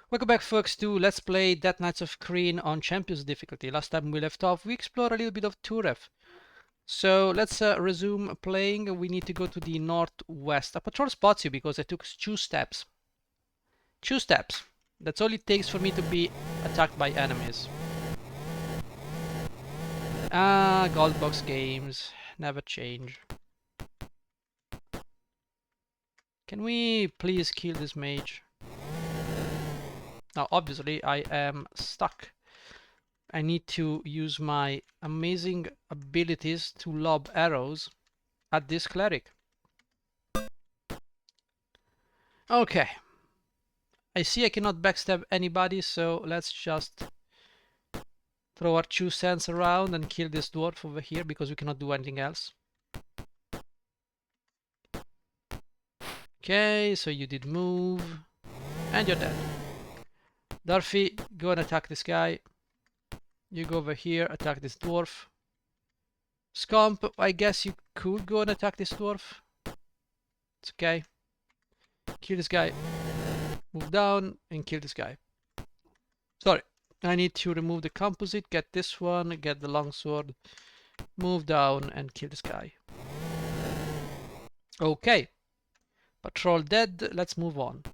Welcome back, folks, to Let's Play Death Knights of Krynn on Champions difficulty. Last time we left off, we explored a little bit of Turef. So let's resume playing. We need to go to the northwest. A patrol spots you because I took 2 steps. 2 steps. That's all it takes for me to be attacked by enemies. Gold box games. Never change. Can we please kill this mage? Now, obviously, I am stuck. I need to use my amazing abilities to lob arrows at this cleric. Okay. I see I cannot backstab anybody, so let's just throw our 2 cents around and kill this dwarf over here because we cannot do anything else. Okay, so you did move. And you're dead. Durfee, go and attack this guy. You go over here, attack this dwarf. Skomp, I guess you could go and attack this dwarf. It's okay. Kill this guy. Move down and kill this guy. Sorry, I need to remove the composite, get this one, get the longsword, move down and kill this guy. Okay. Patrol dead, let's move on.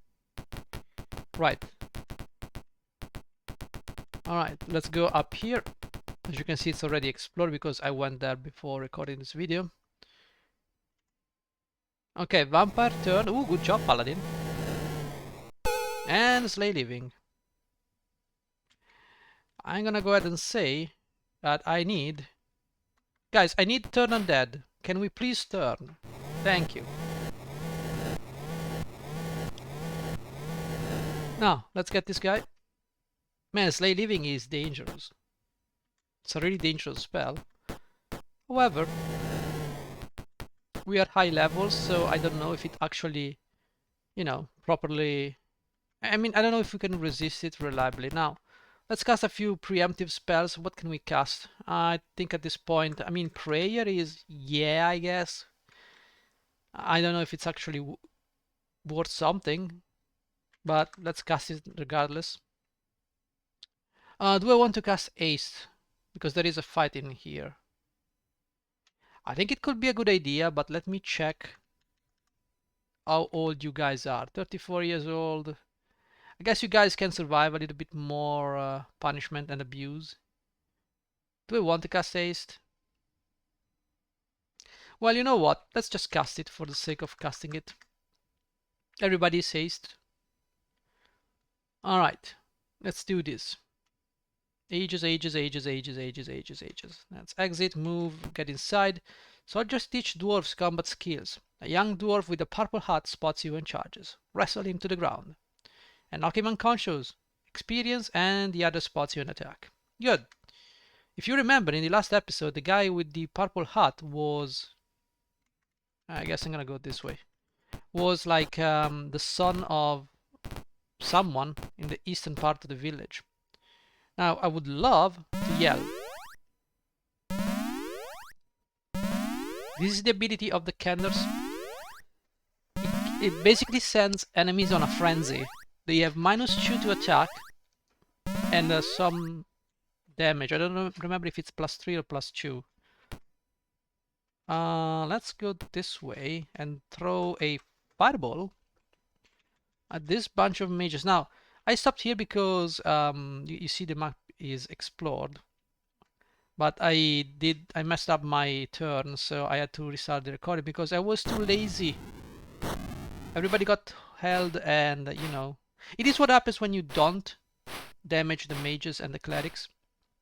Right. Alright, let's go up here. As you can see, it's already explored because I went there before recording this video. Okay, vampire turn. Ooh, good job, paladin. And slay living. I'm gonna go ahead and say that I need... Guys, I need turn undead. Can we please turn? Thank you. Now, let's get this guy. Man, slay living is dangerous. It's a really dangerous spell. However, we are high levels, so I don't know if it actually, you know, properly... I mean, I don't know if we can resist it reliably. Now, let's cast a few preemptive spells. What can we cast? I think at this point, I mean, prayer is, yeah, I guess. I don't know if it's actually worth something, but let's cast it regardless. Do I want to cast haste? Because there is a fight in here. I think it could be a good idea, but let me check how old you guys are. 34 years old. I guess you guys can survive a little bit more punishment and abuse. Do I want to cast haste? Well, you know what? Let's just cast it for the sake of casting it. Everybody's haste. Alright, let's do this. Ages. Let's exit, move, get inside. So I'll just teach dwarves combat skills. A young dwarf with a purple hat spots you and charges. Wrestle him to the ground and knock him unconscious. Experience, and the other spots you and attack. Good. If you remember, in the last episode, the guy with the purple hat was... I guess I'm gonna go this way. Was like the son of someone in the eastern part of the village. Now, I would love to yell. This is the ability of the Kenders. It basically sends enemies on a frenzy. They have -2 to attack and some damage. I don't remember if it's +3 or +2. Let's go this way and throw a fireball at this bunch of mages. Now, I stopped here because you see the map is explored, but I messed up my turn, so I had to restart the recording because I was too lazy. Everybody got held, and you know, it is what happens when you don't damage the mages and the clerics.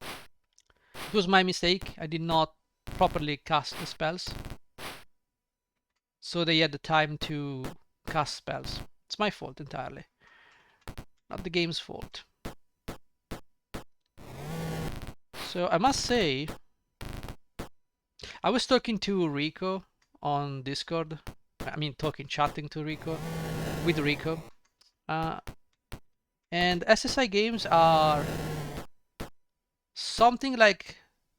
It was my mistake. I did not properly cast the spells, so they had the time to cast spells. It's my fault entirely, not the game's fault. So I must say, I was talking to Rico on Discord. I mean, chatting to Rico, with Rico. And SSI games are something like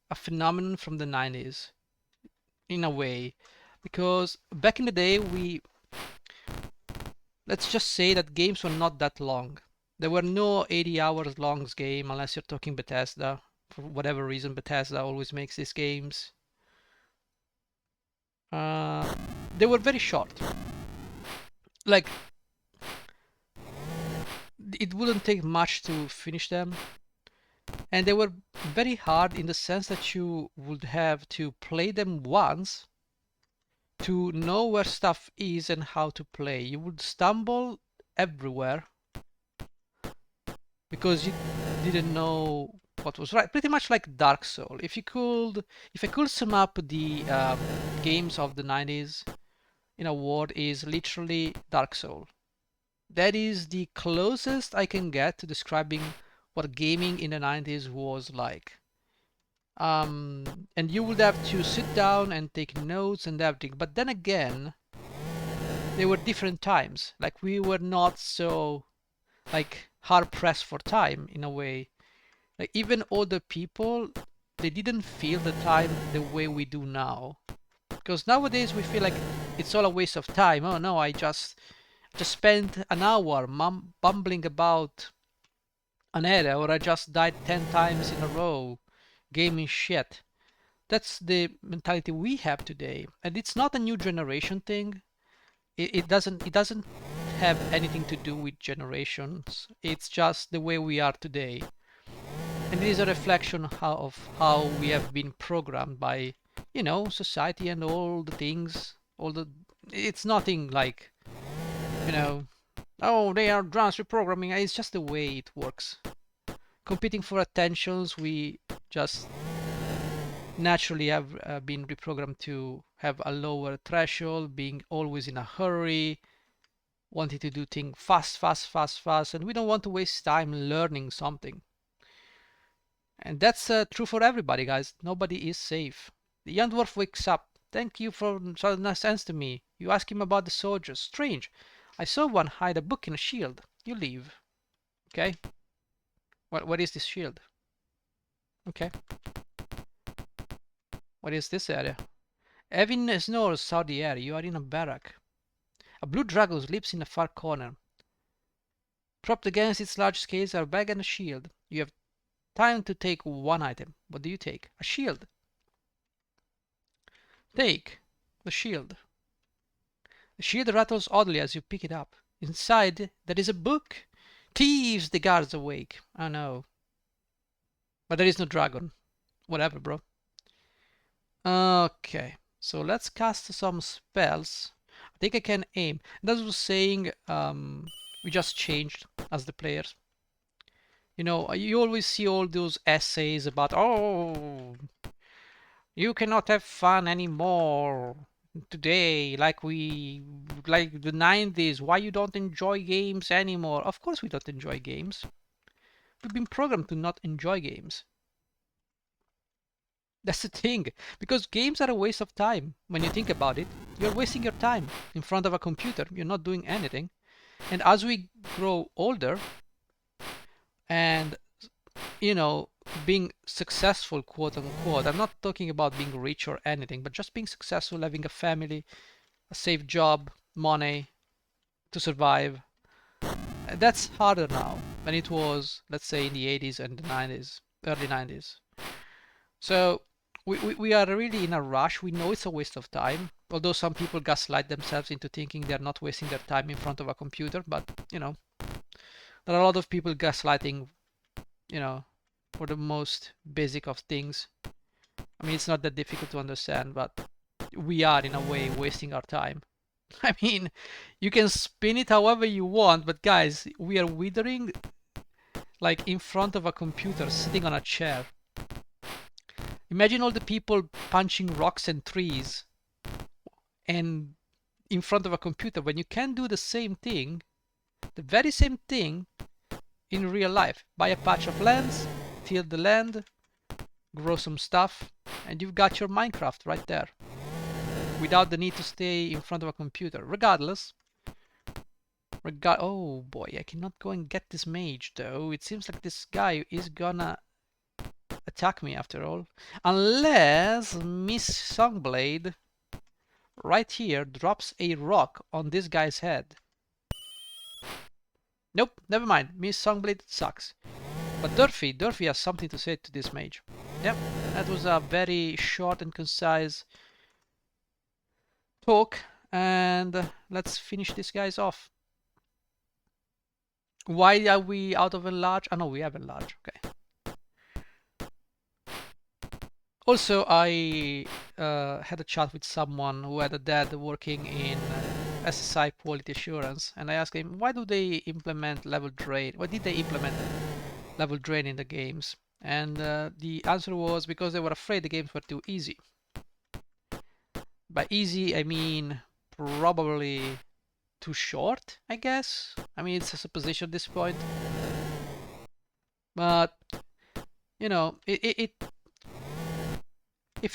a phenomenon from the 90s, in a way. Because back in the day, let's just say that games were not that long. There were no 80 hours long game unless you're talking Bethesda. For whatever reason, Bethesda always makes these games. They were very short. Like, it wouldn't take much to finish them. And they were very hard in the sense that you would have to play them once to know where stuff is and how to play. You would stumble everywhere because you didn't know what was right. Pretty much like Dark Soul. If I could sum up the games of the 90s in a word, is literally Dark Soul. That is the closest I can get to describing what gaming in the 90s was like. And you would have to sit down and take notes and everything. But then again, they were different times. Like, we were not so like hard pressed for time in a way. Like, even older people, they didn't feel the time the way we do now. Because nowadays we feel like it's all a waste of time. Oh no, I just spent an hour bumbling about an area, or I just died 10 times in a row gaming shit. That's the mentality we have today, and it's not a new generation thing. It doesn't have anything to do with generations. It's just the way we are today, and it is a reflection of how we have been programmed by, society and all the things. It's nothing like, you know, oh, they are advanced reprogramming. It's just the way it works. Competing for attentions, we just naturally have been reprogrammed to have a lower threshold, being always in a hurry, wanting to do things fast, fast, fast, fast, and we don't want to waste time learning something. And that's true for everybody, guys. Nobody is safe. The young dwarf wakes up. Thank you for so nice sense to me. You ask him about the soldiers. Strange. I saw one hide a book in a shield. You leave. Okay. What is this shield? Okay. What is this area? Evin snores out the air. You are in a barrack. A blue dragon sleeps in a far corner. Propped against its large scales are a bag and a shield. You have time to take one item. What do you take? A shield. Take the shield. The shield rattles oddly as you pick it up. Inside, there is a book. Thieves! The guards awake. Oh no. But there is no dragon. Whatever, bro. Okay. So let's cast some spells. I think I can aim. That was saying we just changed as the players. You always see all those essays about, oh, you cannot have fun anymore today, like the 90s. Why you don't enjoy games anymore? Of course we don't enjoy games. We've been programmed to not enjoy games. That's the thing, because games are a waste of time. When you think about it, you're wasting your time in front of a computer. You're not doing anything. And as we grow older, and being successful, quote unquote, I'm not talking about being rich or anything, but just being successful, having a family, a safe job, money to survive. That's harder now than it was, let's say, in the 80s and the 90s, early 90s. So we are really in a rush. We know it's a waste of time, although some people gaslight themselves into thinking they're not wasting their time in front of a computer. But there are a lot of people gaslighting, for the most basic of things. I mean, it's not that difficult to understand, but we are in a way wasting our time. I mean, you can spin it however you want, but guys, we are withering like in front of a computer, sitting on a chair. Imagine all the people punching rocks and trees and in front of a computer when you can do the same thing, the very same thing in real life. Buy a patch of lands, till the land, grow some stuff, and you've got your Minecraft right there without the need to stay in front of a computer. Regardless, oh boy, I cannot go and get this mage though. It seems like this guy is gonna attack me after all, unless Miss Songblade right here drops a rock on this guy's head. Nope, never mind. Miss Songblade sucks. But Durfee has something to say to this mage. Yep, that was a very short and concise talk, and let's finish these guys off. Why are we out of enlarge? Oh no, we have enlarge. Okay. Also, I had a chat with someone who had a dad working in SSI quality assurance, and I asked him, why do they implement level drain? Why did they implement level drain in the games? And the answer was because they were afraid the games were too easy. By easy, I mean probably too short, I guess. I mean, it's a supposition at this point. But, you know, if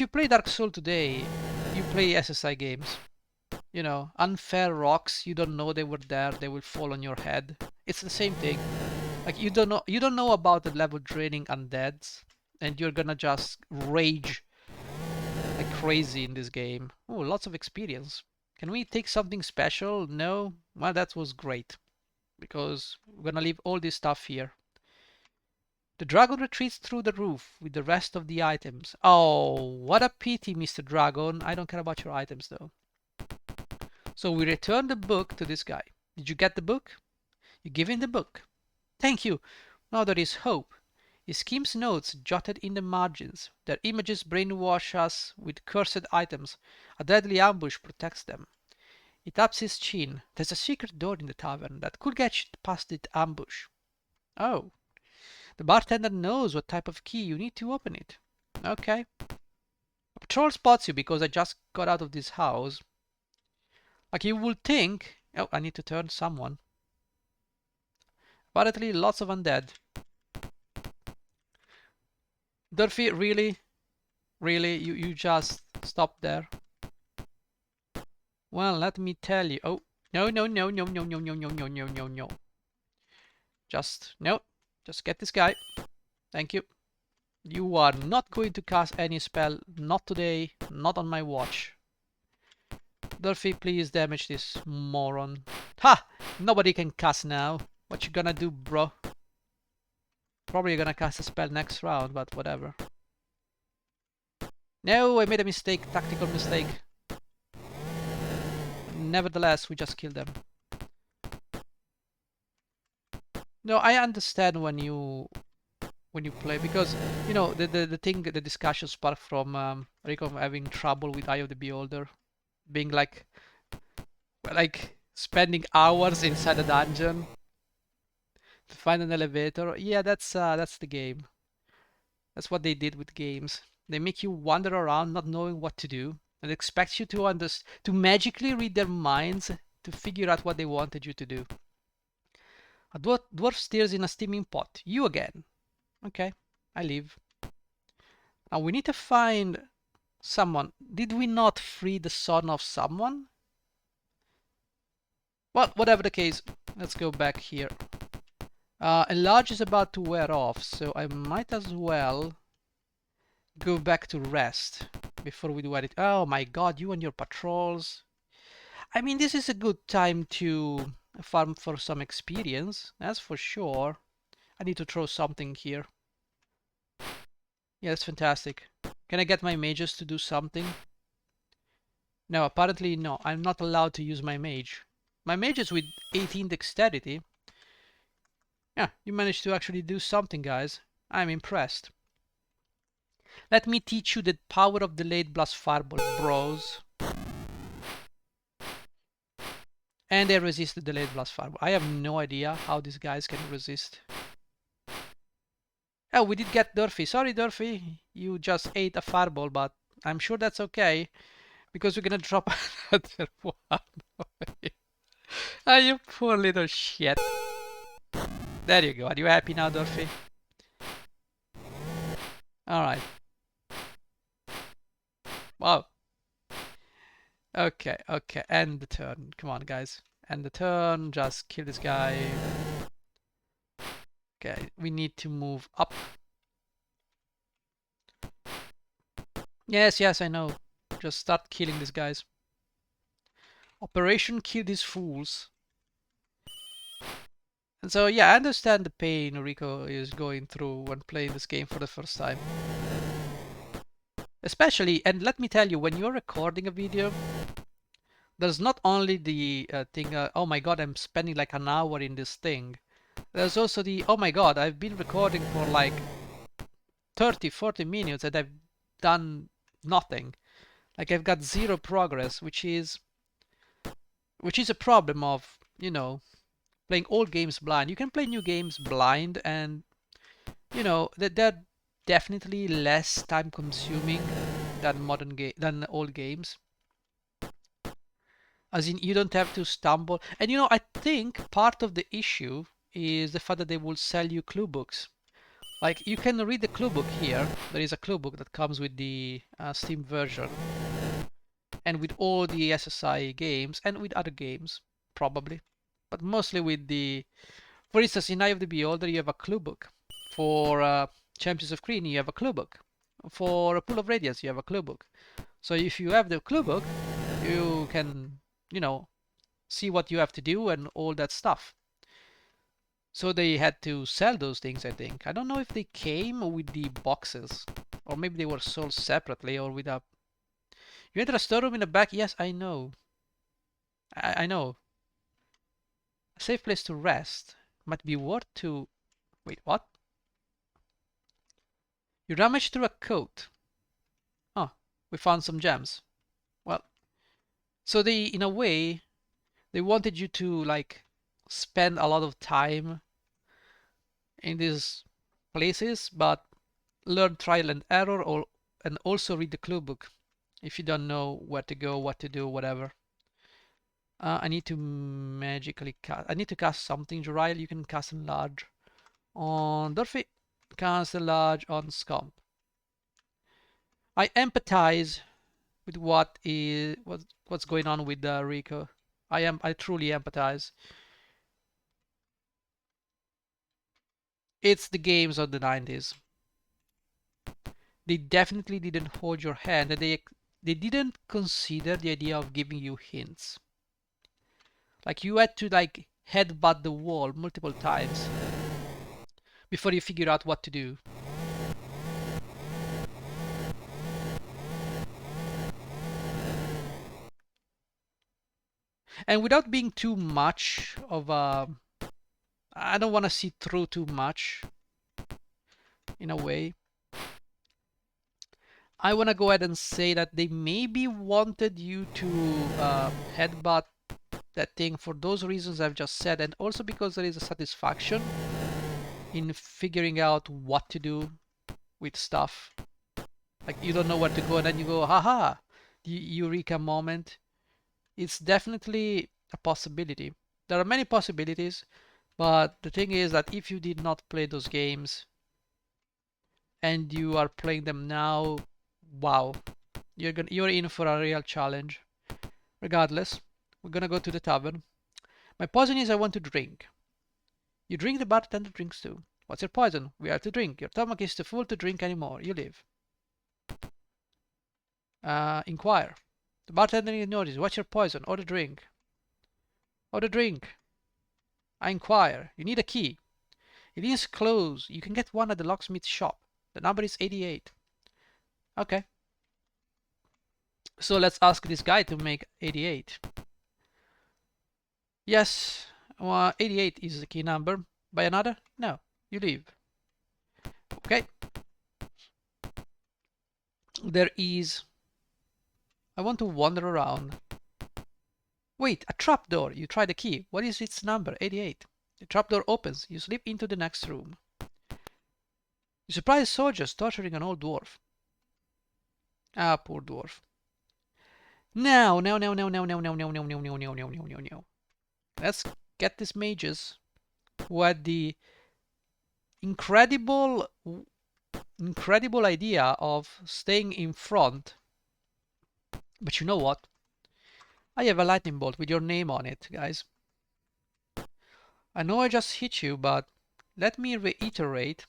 you play Dark Souls today, you play SSI games. You know, unfair rocks, you don't know they were there, they will fall on your head. It's the same thing. Like you don't know about the level draining undeads, and you're gonna just rage like crazy in this game. Oh, lots of experience. Can we take something special? No? Well, that was great, because we're gonna leave all this stuff here. The dragon retreats through the roof with the rest of the items. Oh, what a pity, Mr. Dragon. I don't care about your items though. So we return the book to this guy. Did you get the book? You give him the book. Thank you. Now there is hope. He skims notes jotted in the margins. Their images brainwash us with cursed items. A deadly ambush protects them. He taps his chin. There's a secret door in the tavern that could get you past the ambush. Oh, the bartender knows what type of key you need to open it. Okay. A patrol spots you because I just got out of this house. Like you would think... Oh, I need to turn someone. Apparently lots of undead. Durfee, really? Really? You just stop there? Well, let me tell you. Oh, no, no, no, no, no, no, no, no, no, no, no, no. No. Just get this guy. Thank you. You are not going to cast any spell. Not today. Not on my watch. Durfee, please damage this moron. Ha! Nobody can cast now. What you gonna do, bro? Probably gonna cast a spell next round, but whatever. No, I made a mistake. Tactical mistake. Nevertheless, we just killed them. No, I understand when you play, because you know the discussion sparked from Rico having trouble with Eye of the Beholder, being like spending hours inside a dungeon to find an elevator. Yeah, that's the game. That's what they did with games. They make you wander around not knowing what to do, and expect you to magically read their minds to figure out what they wanted you to do. A dwarf steers in a steaming pot. You again. Okay, I leave. Now we need to find someone. Did we not free the son of someone? Well, whatever the case, let's go back here. Enlarge is about to wear off, so I might as well go back to rest before we do anything. Oh my god, you and your patrols. I mean, this is a good time to farm for some experience, that's for sure. I need to throw something here. Yeah, that's fantastic. Can I get my mages to do something? No, apparently no. I'm not allowed to use my mage. My mage is with 18 dexterity. Yeah, you managed to actually do something, guys. I'm impressed. Let me teach you the power of delayed blast fireball, bros. And they resist the delayed blast fireball. I have no idea how these guys can resist. Oh, we did get Durfee. Sorry, Durfee. You just ate a fireball, but I'm sure that's okay, because we're gonna drop another one. Ah, you poor little shit. There you go. Are you happy now, Durfee? Alright. Wow. Okay, okay. End the turn. Come on, guys. End the turn. Just kill this guy. Okay, we need to move up. Yes, yes, I know. Just start killing these guys. Operation Kill These Fools. And so yeah, I understand the pain Rico is going through when playing this game for the first time. Especially, and let me tell you, when you're recording a video, there's not only the thing, oh my god, I'm spending like an hour in this thing. There's also the, oh my god, I've been recording for like 30, 40 minutes and I've done nothing. Like I've got zero progress, which is a problem of, playing old games blind. You can play new games blind and, that they're definitely less time consuming than than old games. As in, you don't have to stumble. And I think part of the issue is the fact that they will sell you clue books. Like, you can read the clue book here. There is a clue book that comes with the Steam version and with all the SSI games and with other games, probably. But mostly with for instance, in Eye of the Beholder, you have a clue book. For Champions of Krynn, you have a clue book. For Pool of Radiance, you have a clue book. So if you have the clue book, you can, see what you have to do and all that stuff. So they had to sell those things, I think. I don't know if they came with the boxes, or maybe they were sold separately or with a. You enter a storeroom in the back? Yes, I know. I know. A safe place to rest. Might be worth to. Wait, what? You rummage through a coat. Oh, we found some gems. Well, so in a way, they wanted you to like spend a lot of time in these places, but learn trial and error, and also read the clue book if you don't know where to go, what to do, whatever. I need to magically cast. I need to cast something. Jurail, you can cast enlarge on Durfee. Cast enlarge on Skomp. I empathize with what's going on with Rico. I truly empathize. It's the games of the 90s. They definitely didn't hold your hand, and they didn't consider the idea of giving you hints. Like you had to like headbutt the wall multiple times before you figure out what to do. And without being too much of a, I don't want to see through too much in a way. I want to go ahead and say that they maybe wanted you to headbutt that thing for those reasons I've just said, and also because there is a satisfaction in figuring out what to do with stuff. Like you don't know where to go, and then you go, haha, the eureka moment. It's definitely a possibility. There are many possibilities, but the thing is that if you did not play those games and you are playing them now, wow, you're in for a real challenge. Regardless, we're gonna go to the tavern. My poison is I want to drink. You drink, the bartender drinks too. What's your poison? We are to drink. Your stomach is too full to drink anymore. You leave. Inquire. The bartender ignores you. What's your poison? Order drink. Order drink. I inquire. You need a key. It is closed. You can get one at the locksmith shop. The number is 88. Okay. So let's ask this guy to make 88. Yes, 88 is the key number. Buy another? No. You leave. Okay. There is. I want to wander around. Wait, a trapdoor. You try the key. What is its number? 88. The trapdoor opens. You slip into the next room. You surprise soldiers torturing an old dwarf. Ah, poor dwarf. Now. Let's get these mages who had the incredible idea of staying in front. But you know what? I have a lightning bolt with your name on it, guys. I know I just hit you, but let me reiterate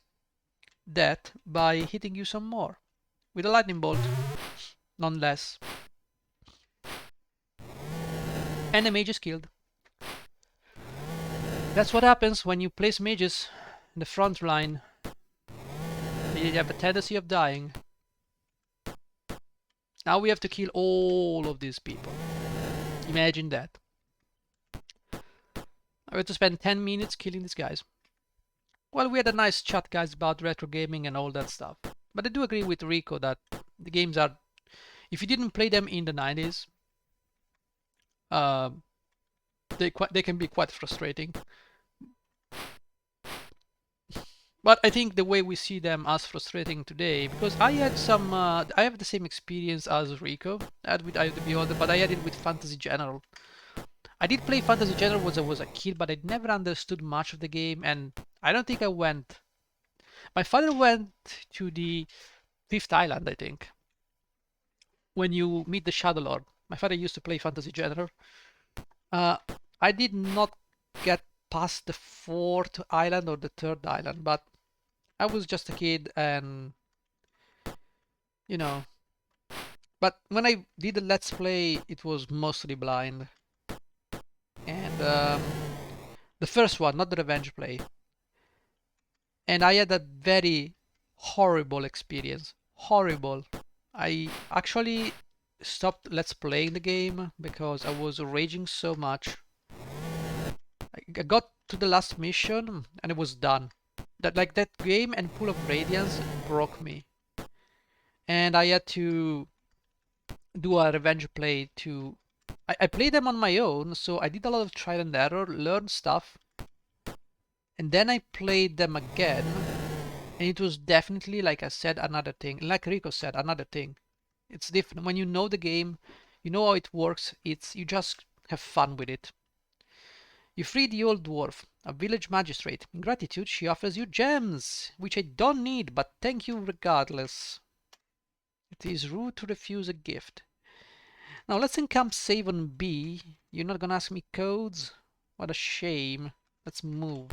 that by hitting you some more with a lightning bolt, none less. And the mage is killed. That's what happens when you place mages in the front line. You have a tendency of dying. Now we have to kill all of these people. Imagine that. I have to spend 10 minutes killing these guys. Well, we had a nice chat, guys, about retro gaming and all that stuff. But I do agree with Rico that the games are, if you didn't play them in the 90s, they can be quite frustrating. But I think the way we see them as frustrating today, because I had some, I have the same experience as Rico had with Eye of the Beholder, but I had it with Fantasy General. I did play Fantasy General when I was a kid, but I never understood much of the game, and I don't think I went. My father went to the fifth island, I think, when you meet the Shadow Lord. My father used to play Fantasy General. I did not get past the fourth island or the third island, but I was just a kid and, you know. But when I did a Let's Play, it was mostly blind. And the first one, not the revenge play. And I had a very horrible experience. Horrible. I actually stopped Let's Playing the game because I was raging so much. I got to the last mission and it was done. That game and Pool of Radiance broke me. And I had to do a revenge play to... I played them on my own, so I did a lot of trial and error, learned stuff. And then I played them again. And it was definitely, like I said, another thing. Like Rico said, another thing. It's different. When you know the game, you know how it works, you just have fun with it. You free the old dwarf, a village magistrate. In gratitude, she offers you gems, which I don't need, but thank you regardless. It is rude to refuse a gift. Now let's encamp save on B. You're not gonna ask me codes? What a shame. Let's move.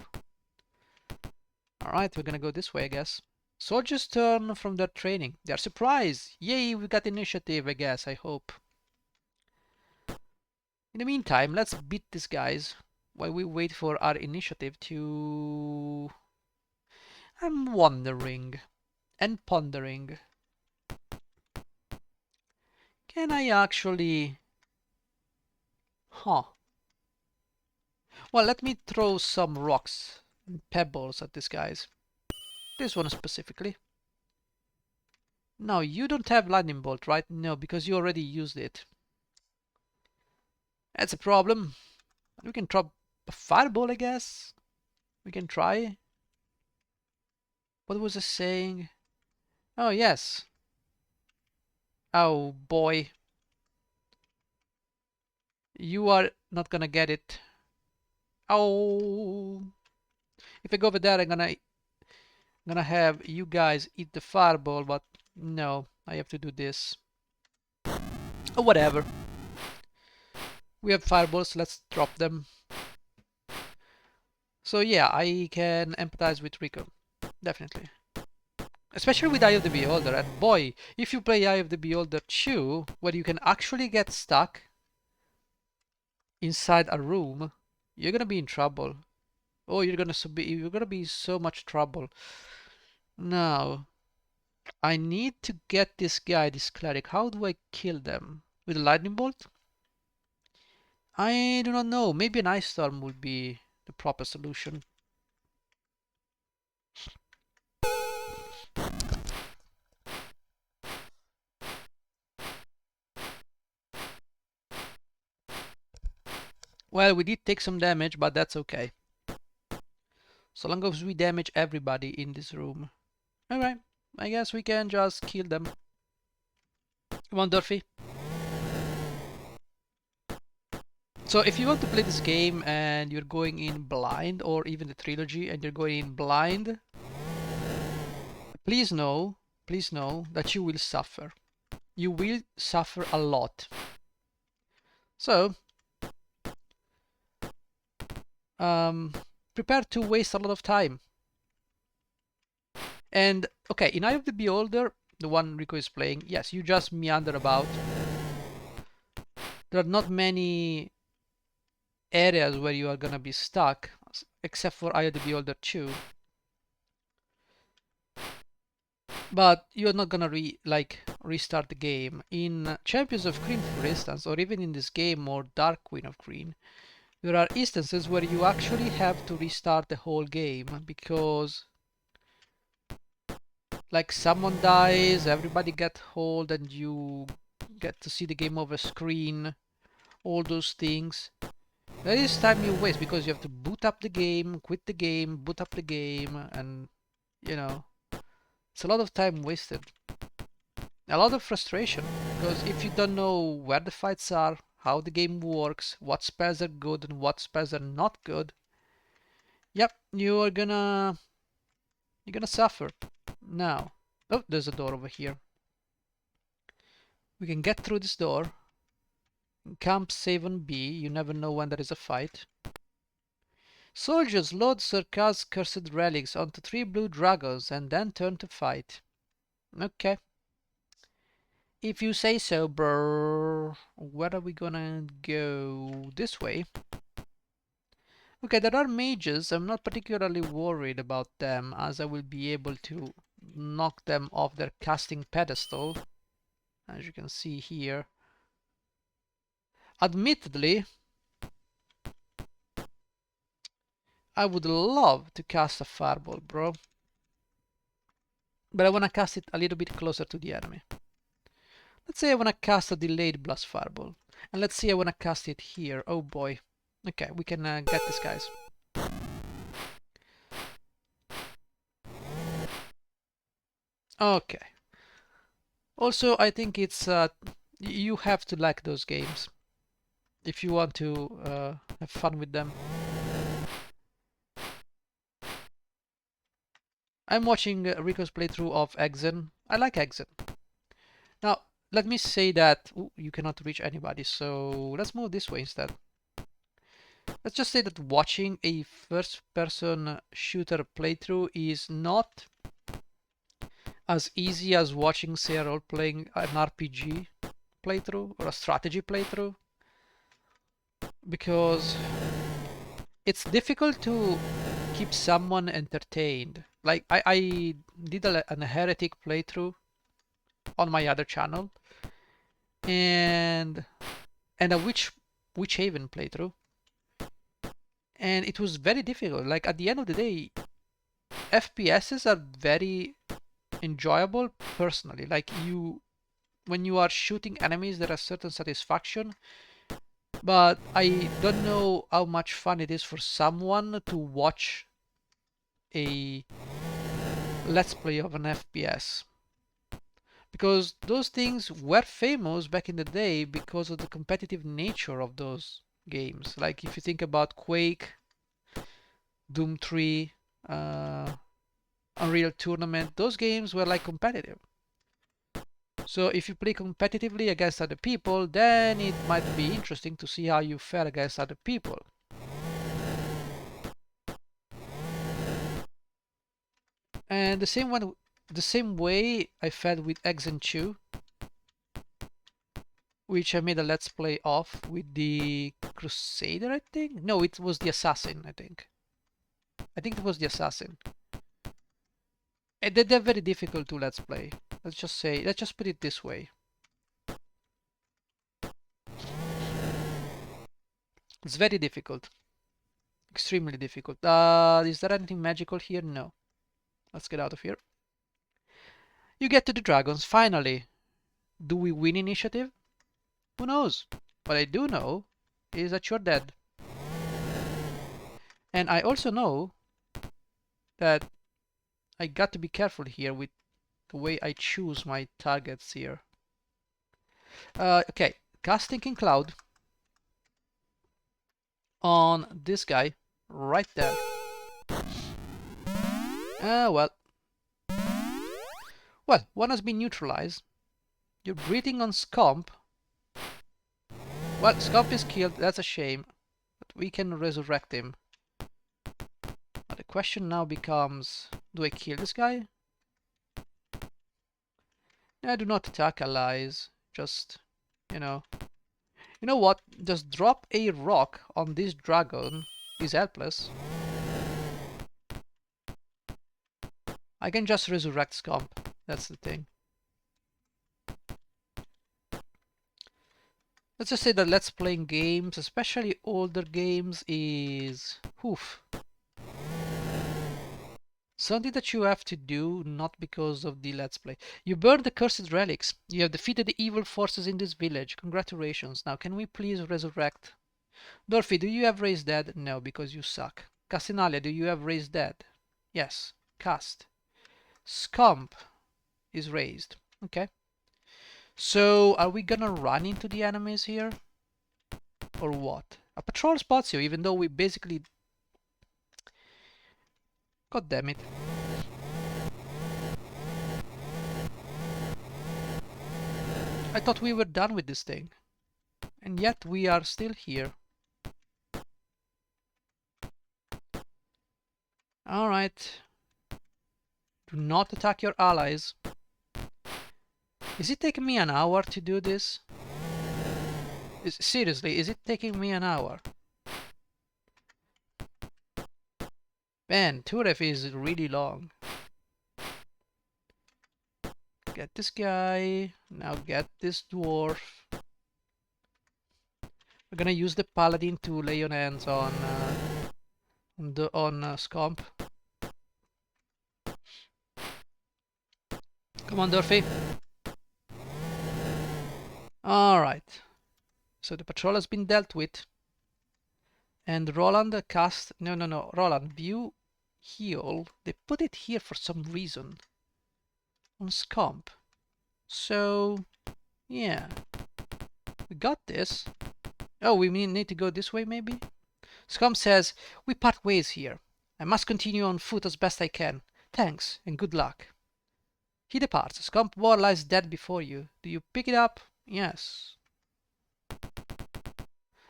Alright, we're gonna go this way, I guess. Soldiers turn from their training. They are surprised. Yay, we got initiative, I guess, I hope. In the meantime, let's beat these guys while we wait for our initiative to... I'm wondering and pondering. Can I actually... Huh. Well, let me throw some rocks and pebbles at these guys. This one specifically. No, you don't have lightning bolt, right? No, because you already used it. That's a problem. We can drop a fireball, I guess. We can try. What was I saying? Oh, yes. Oh, boy. You are not gonna get it. Oh. If I go over there, I'm gonna have you guys eat the fireball, but no, I have to do this. Oh, whatever. We have fireballs, let's drop them. So yeah, I can empathize with Rico. Definitely. Especially with Eye of the Beholder. And boy, if you play Eye of the Beholder 2, where you can actually get stuck inside a room, you're gonna be in trouble. Oh, you're gonna be so much trouble. Now, I need to get this guy, this cleric. How do I kill them? With a lightning bolt? I do not know. Maybe an ice storm would be the proper solution. Well, we did take some damage, but that's okay. So long as we damage everybody in this room. Alright, I guess we can just kill them. Come on, Durfee. So if you want to play this game and you're going in blind, or even the trilogy and you're going in blind, please know that you will suffer. You will suffer a lot. So, prepare to waste a lot of time. And, okay, in Eye of the Beholder, the one Rico is playing, yes, you just meander about. There are not many areas where you are gonna be stuck. except for Eye of the Beholder 2. But you're not gonna restart the game. In Champions of Krynn, for instance, or even in this game or Dark Queen of Krynn, there are instances where you actually have to restart the whole game because like someone dies, everybody gets hold, and you get to see the game over screen, all those things. There is time you waste because you have to boot up the game, quit the game, boot up the game, and you know, it's a lot of time wasted. A lot of frustration because if you don't know where the fights are, how the game works, what spells are good and what spells are not good, yep, you're gonna suffer. Now, oh, there's a door over here. We can get through this door. Camp save on B. You never know when there is a fight. Soldiers load Surka's cursed relics onto 3 blue dragons and then turn to fight. Okay. If you say so, brr. Where are we gonna go? This way. Okay, there are mages. I'm not particularly worried about them as I will be able to knock them off their casting pedestal, as you can see here. Admittedly, I would love to cast a fireball, bro. But I want to cast it a little bit closer to the enemy. Let's say I want to cast a delayed blast fireball. And let's say I want to cast it here. Oh boy. Okay, we can get these guys. Okay. Also, I think it's you have to like those games if you want to have fun with them. I'm watching Rico's playthrough of Exen. I like Exen. Now, let me say that you cannot reach anybody, so let's move this way instead. Let's just say that watching a first-person shooter playthrough is not as easy as watching, say, a role-playing an RPG playthrough or a strategy playthrough, because it's difficult to keep someone entertained. Like I did an heretic playthrough on my other channel, and a witch haven playthrough, and it was very difficult. Like at the end of the day, FPSs are very enjoyable personally. Like when you are shooting enemies, there is certain satisfaction, but I don't know how much fun it is for someone to watch a let's play of an FPS, because those things were famous back in the day because of the competitive nature of those games. Like if you think about Quake, Doom 3, Unreal Tournament, those games were like competitive. So if you play competitively against other people, then it might be interesting to see how you fare against other people. And the same way I fared with Exen 2, which I made a let's play of with the Crusader, I think? No, it was the Assassin, I think. I think it was the Assassin. And they're very difficult to let's play. Let's just put it this way. It's very difficult. Extremely difficult. Is there anything magical here? No. Let's get out of here. You get to the dragons, finally. Do we win initiative? Who knows? What I do know is that you're dead. And I also know that I got to be careful here with the way I choose my targets here. Okay, cast Thinking Cloud on this guy right there. Well, one has been neutralized. You're breathing on Skomp. Well, Skomp is killed, that's a shame, but we can resurrect him. But the question now becomes, do I kill this guy? I do not attack allies, just, you know what, just drop a rock on this dragon. He's helpless. I can just resurrect Skomp. That's the thing. Let's just say that let's playing games, especially older games, is oof. Something that you have to do, not because of the let's play. You burned the cursed relics. You have defeated the evil forces in this village. Congratulations. Now, can we please resurrect? Dorothy, do you have raised dead? No, because you suck. Castinalia, do you have raised dead? Yes. Cast. Skomp is raised. Okay. So, are we gonna run into the enemies here? Or what? A patrol spots you, even though we basically... God damn it. I thought we were done with this thing. And yet we are still here. Alright. Do not attack your allies. Is it taking me an hour to do this? Seriously, is it taking me an hour? Man, Turef is really long. Get this guy. Now get this dwarf. We're gonna use the paladin to lay on hands on Skomp. Come on, Dorothy. Alright. So the patrol has been dealt with. And Roland cast... No. Roland, view heal. They put it here for some reason. On Skomp. So, yeah. We got this. Oh, we need to go this way, maybe? Skomp says, we part ways here. I must continue on foot as best I can. Thanks, and good luck. He departs. Skomp War lies dead before you. Do you pick it up? Yes.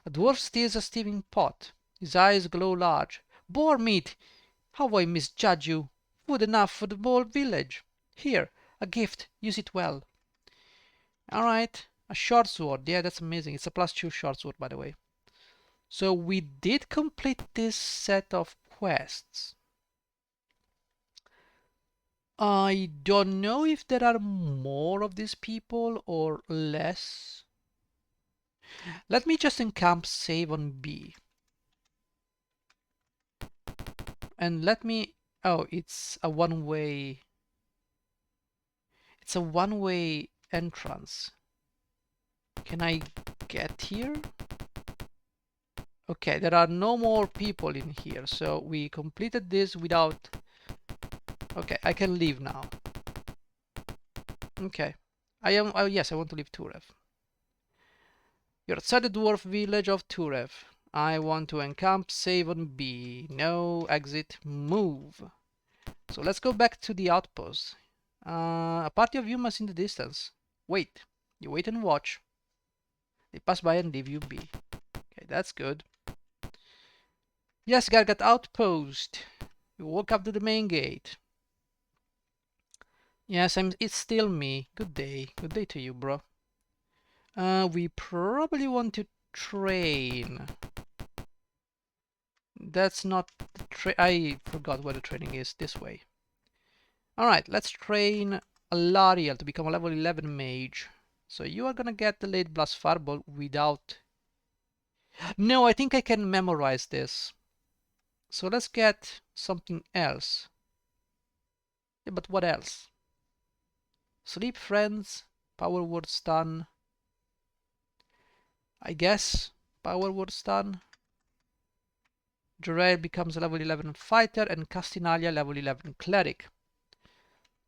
A dwarf steers a steaming pot. His eyes glow large. Boar meat! How I misjudge you! Food enough for the whole village. Here, a gift. Use it well. Alright. A short sword. Yeah, that's amazing. It's a +2 short sword, by the way. So we did complete this set of quests. I don't know if there are more of these people or less. Let me just encamp save on B. And let me... Oh, it's a one-way... It's a one-way entrance. Can I get here? Okay, there are no more people in here, so we completed this without... Okay, I can leave now. Okay. Oh yes, I want to leave Turef. You're outside the dwarf village of Turef. I want to encamp, save on B. No exit, move. So let's go back to the outpost. A party of humans in the distance. Wait. You wait and watch. They pass by and leave you be. Okay, that's good. Yes, Gargat outpost. You walk up to the main gate. Yes, it's still me. Good day. Good day to you, bro. We probably want to train. That's not the I forgot where the training is. This way. Alright, let's train Alariel to become a level 11 mage. So you are gonna get the late blast fireball without... No, I think I can memorize this. So let's get something else. Yeah, but what else? Sleep friends, power word stun. I guess power word stun. Jarrell becomes a level 11 fighter and Castinalia level 11 cleric.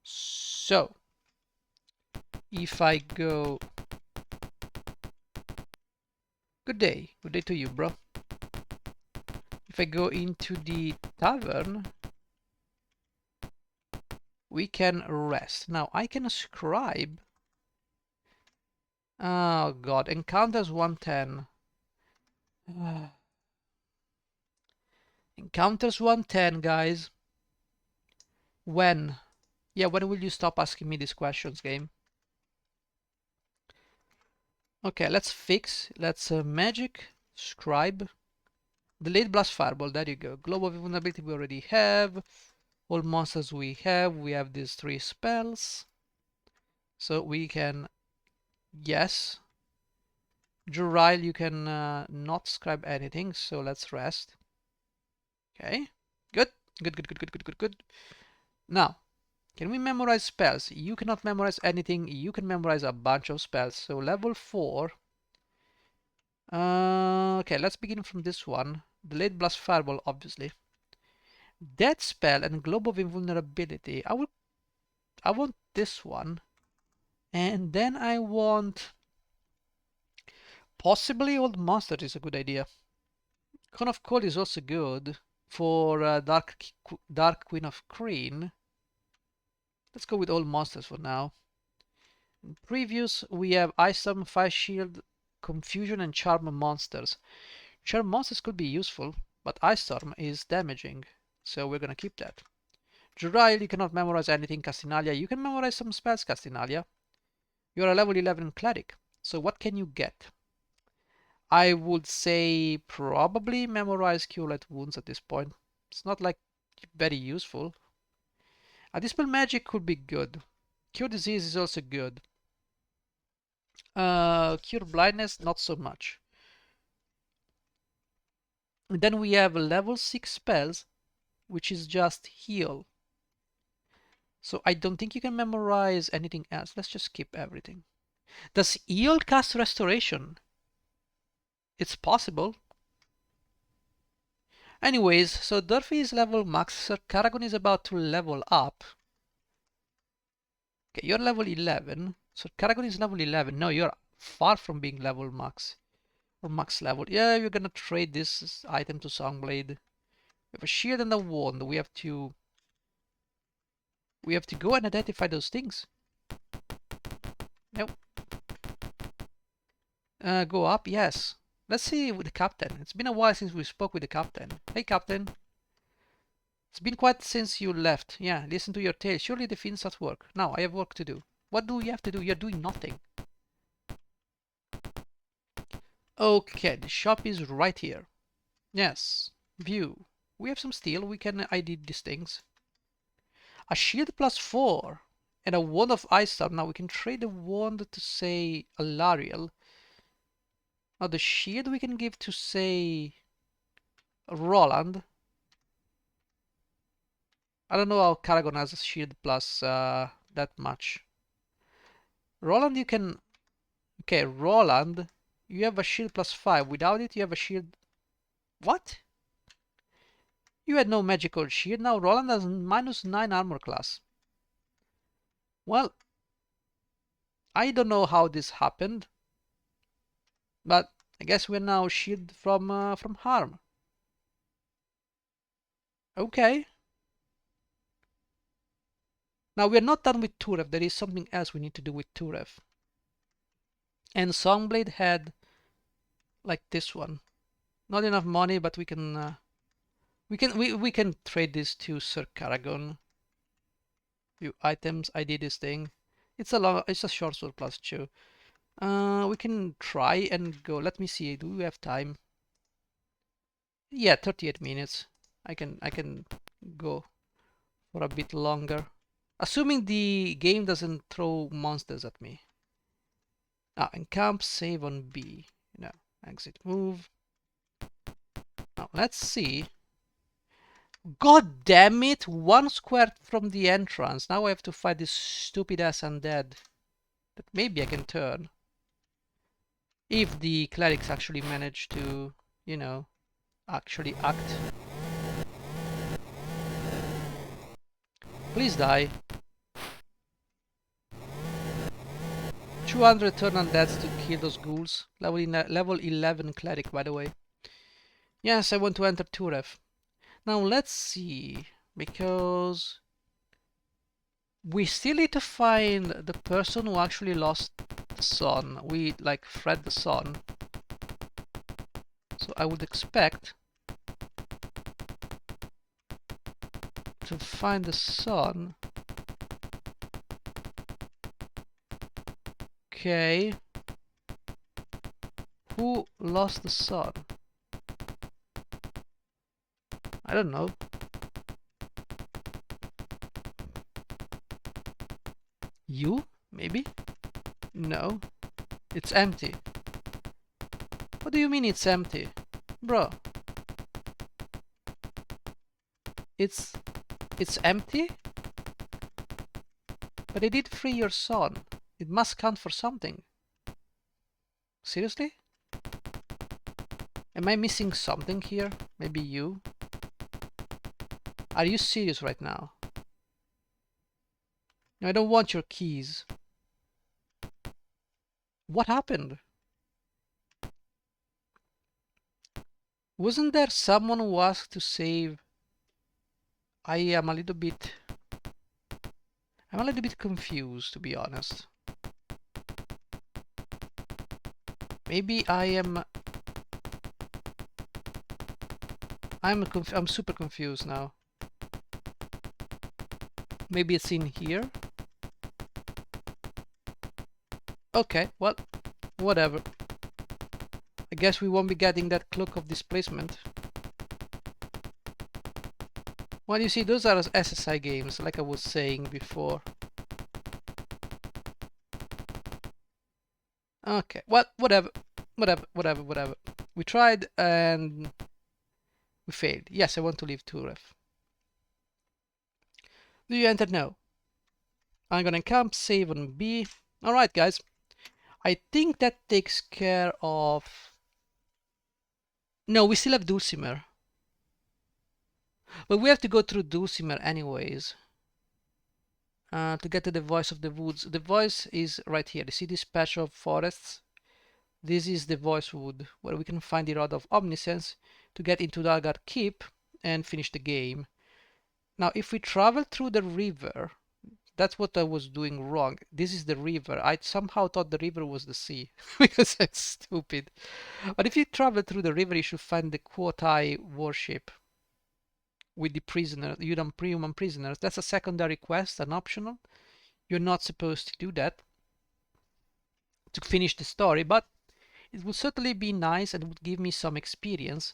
So if I go... Good day to you, bro. If I go into the tavern, we can rest. Now I can scribe. Oh god, encounters 110. Encounters 110, guys. When? Yeah, when will you stop asking me these questions, game? Okay, let's fix. Let's magic, scribe. Delayed blast fireball, there you go. Globe of invulnerability we already have. All monsters we have these 3 spells. So we can, yes. Jurile, you can not scribe anything, so let's rest. Okay, good. Good. Now, can we memorize spells? You cannot memorize anything. You can memorize a bunch of spells. So level 4. Okay, let's begin from this one. Delayed Blast Fireball, obviously. Death Spell and Globe of Invulnerability. I want this one. And then I want... Possibly Old Monster is a good idea. Cone of Cold is also good for Dark Queen of Krynn. Let's go with Old Monsters for now. In previews, we have Ice Storm, Fire Shield, Confusion, and Charm monsters. Charm monsters could be useful, but Ice Storm is damaging, so we're gonna keep that. Jurile, you cannot memorize anything. Castinalia, you can memorize some spells, Castinalia. You're a level 11 cleric, so what can you get? I would say probably memorize Cure Light Wounds at this point. It's not like very useful. A Dispel Magic could be good. Cure Disease is also good. Cure Blindness, not so much. And then we have level 6 spells, which is just Heal. So I don't think you can memorize anything else. Let's just skip everything. Does Heal cast Restoration? It's possible. Anyways, so Durfee is level max. Sir Caragon is about to level up. Okay, you're level 11. So Caragon is level 11. No, you're far from being level max. Or max level. Yeah, you're gonna trade this item to Songblade. We have a shield and a wand. We have to go and identify those things. Nope. Go up, yes. Let's see with the captain. It's been a while since we spoke with the captain. Hey, captain. It's been quite since you left. Yeah, listen to your tale. Surely the Fiend's at work. Now, I have work to do. What do you have to do? You're doing nothing. Okay, the shop is right here. Yes. View. We have some steel. We can ID these things. A shield +4 and a wand of Ice Star. Now we can trade the wand to, say, a Lariel. Now the shield we can give to, say, Roland. I don't know how Caragon has a shield plus that much. Roland, you can... Okay, Roland, you have a shield +5. Without it, you have a shield... What? You had no magical shield. Now Roland has -9 armor class. Well, I don't know how this happened, but I guess we're now shielded from harm. Okay. Now we're not done with Turef. There is something else we need to do with Turef. And Songblade had like this one. Not enough money, but we can trade this to Sir Caragon. Few items. I did this thing. It's a short sword +2. We can try and go. Let me see. Do we have time? Yeah, 38 minutes. I can go for a bit longer. Assuming the game doesn't throw monsters at me. Encamp, save on B. No, exit, move. Now, let's see. God damn it! 1 square from the entrance. Now I have to fight this stupid ass undead. That maybe I can turn. If the clerics actually manage to, you know, actually act. Please die. 200 turn undeads to kill those ghouls. Level 11 cleric, by the way. Yes, I want to enter Turef. Now let's see, because we still need to find the person who actually lost the son. We like Fred the son. So I would expect to find the son. Okay. Who lost the son? I don't know. You? Maybe? No. It's empty. What do you mean it's empty? Bro, it's it's empty? But I did free your son. It must count for something. Seriously? Am I missing something here? Maybe you? Are you serious right now? No, I don't want your keys. What happened? Wasn't there someone who asked to save? I'm a little bit confused, to be honest. Maybe I'm super confused now. Maybe it's in here. Okay, well, whatever. I guess we won't be getting that cloak of displacement. Well, you see, those are SSI games, like I was saying before. Okay, well, whatever. We tried and we failed. Yes, I want to leave Turef. Do you enter? No. I'm gonna camp, save on B. Alright, guys. I think that takes care of... No, we still have Dulcimer. But we have to go through Dulcimer anyways. To get to the voice of the woods. The voice is right here. You see this patch of forests? This is the voice wood, where we can find the rod of omniscience to get into Dalgar Keep and finish the game. Now, if we travel through the river, that's what I was doing wrong. This is the river. I somehow thought the river was the sea because that's stupid. But if you travel through the river, you should find the Quotai warship with the prisoner, human prisoners. That's a secondary quest, an optional. You're not supposed to do that to finish the story, but it would certainly be nice and would give me some experience.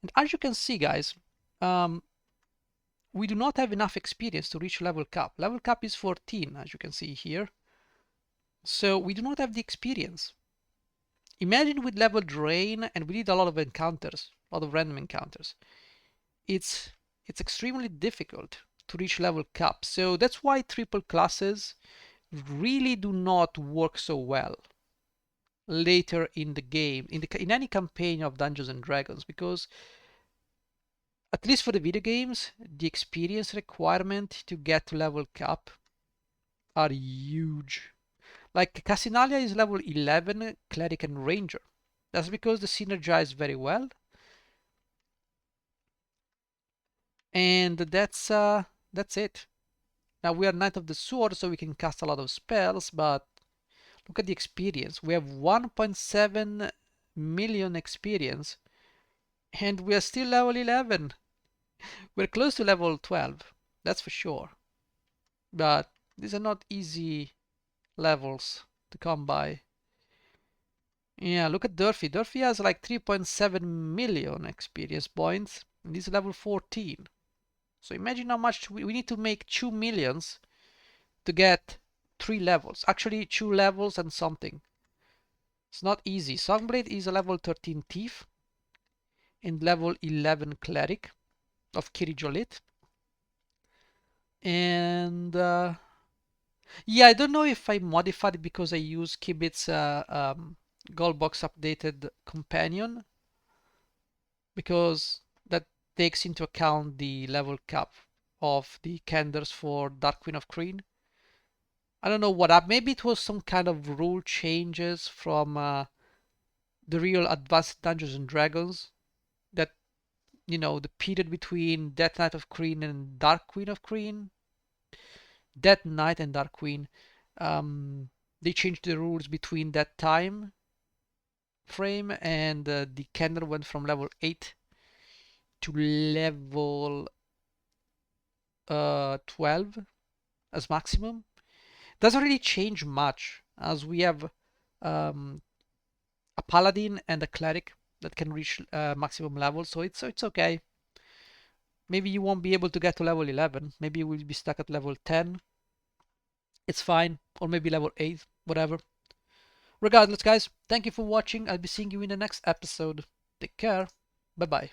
And as you can see, guys, we do not have enough experience to reach level cap. Level cap is 14, as you can see here. So we do not have the experience. Imagine with level drain, and we did a lot of encounters, a lot of random encounters. It's extremely difficult to reach level cap. So that's why triple classes really do not work so well later in the game, in any campaign of Dungeons and Dragons, because at least for the video games, the experience requirement to get to level cap are huge. Like Cassinalia is level 11 cleric and ranger. That's because they synergize very well. And that's it. Now we are Knight of the Sword, so we can cast a lot of spells, but look at the experience. We have 1.7 million experience, and we are still level 11. We're close to level 12, that's for sure. But these are not easy levels to come by. Yeah, look at Durfee. Durfee has like 3.7 million experience points, and he's level 14. So imagine how much we need to make 2 millions to get 3 levels. Actually, 2 levels and something. It's not easy. Songblade is a level 13 thief and level 11 cleric of Kirijolit. And yeah, I don't know if I modified it because I use Kibit's Goldbox updated companion, because that takes into account the level cap of the Kenders for Dark Queen of Krynn. I don't know what up. Maybe it was some kind of rule changes from the real Advanced Dungeons and Dragons, that, you know, the period between Death Knight of Krynn and Dark Queen of Krynn, Death Knight and Dark Queen, they changed the rules between that time frame, and the Kender went from level 8 to level 12 as maximum. Doesn't really change much, as we have a paladin and a cleric that can reach maximum level, so it's okay. Maybe you won't be able to get to level 11. Maybe you will be stuck at level 10. It's fine. or maybe level 8, whatever. Regardless, guys, thank you for watching. I'll be seeing you in the next episode. Take care. Bye bye.